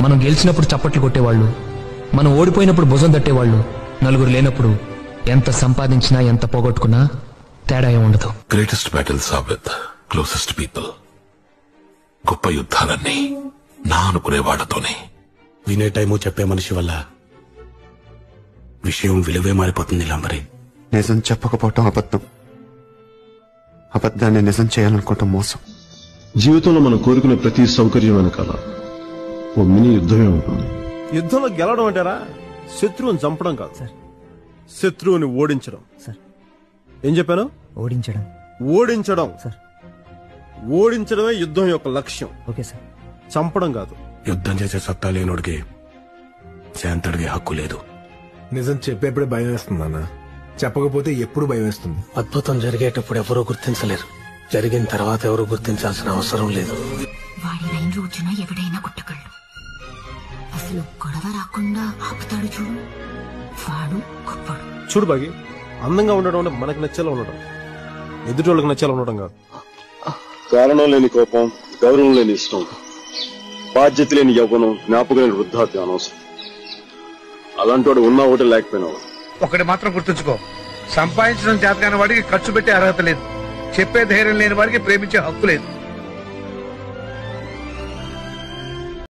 మనం గెలిచినప్పుడు చప్పట్లు కొట్టేవాళ్ళు, మనం ఓడిపోయినప్పుడు భుజం తట్టేవాళ్ళు, నలుగురు లేనప్పుడు ఎంత సంపాదించినా ఎంత పోగొట్టుకున్నా తేడా ఉండదు. Greatest battles are with closest people. గొప్ప యుద్ధాలన్నీ నా అనుకునే వాళ్ళతోనే. వినే టైము చెప్పే మనిషి వల్ల విషయం విలువే మారిపోతుంది. ఇలా మరి నిజం చెప్పకపోవటం అబద్ధం, అబద్ధాన్ని నిజం చేయాలనుకోవటం మోసం. జీవితంలో మనం కోరుకునే ప్రతి సౌకర్యం వెనకాల ఓ మినీ యుద్ధమే ఉంటుంది. యుద్ధంలో గెలవడం అంటారా? శత్రువుని చంపడం కాదు సార్, శత్రువుని ఓడించడం సార్. ఏం చెప్పాను? ఓడించడం. ఓడించడం సార్. ఓడించడమే యుద్ధం యొక్క లక్ష్యం. Okay sir. చంపడం కాదు. యుద్ధం చేసే సత్తా లేనోడికి శాంతడిగే హక్కు లేదు. నిజం చెప్పేప్పుడే భయం వేస్తుంది అన్న, చెప్పకపోతే ఎప్పుడు భయం వేస్తుంది. అద్భుతం జరిగేటప్పుడు ఎవరూ గుర్తించలేరు, జరిగిన తర్వాత ఎవరు గుర్తించాల్సిన అవసరం లేదు. వాడి రైన్ రోజున ఎవడైనా కుట్టగలడు, అసలు గొడవ రాకుండా ఆపుతాడు చూడు, వాడు గొప్పడు. చూడు బాగి, అందంగా ఉండడం అంటే మనకు నచ్చేలా ఉండడం, ఎదుటి వాళ్ళకి నచ్చేలా ఉండడం కాదు. కారణం లేని కోపం, గౌరవం లేని ఇష్టం, బాధ్యత లేని యవ్వనం, జ్ఞాపకం లేని వృద్ధాప్య అనవసరం. అలాంటి వాడు ఉన్నా ఒకటి లేకపోయినా ఒకటి మాత్రం గుర్తుంచుకో, సంపాదించడం చేత కాని వాడికి ఖర్చు పెట్టే అర్హత లేదు, చెప్పే ధైర్యం లేని వాడికి ప్రేమించే హక్కు లేదు.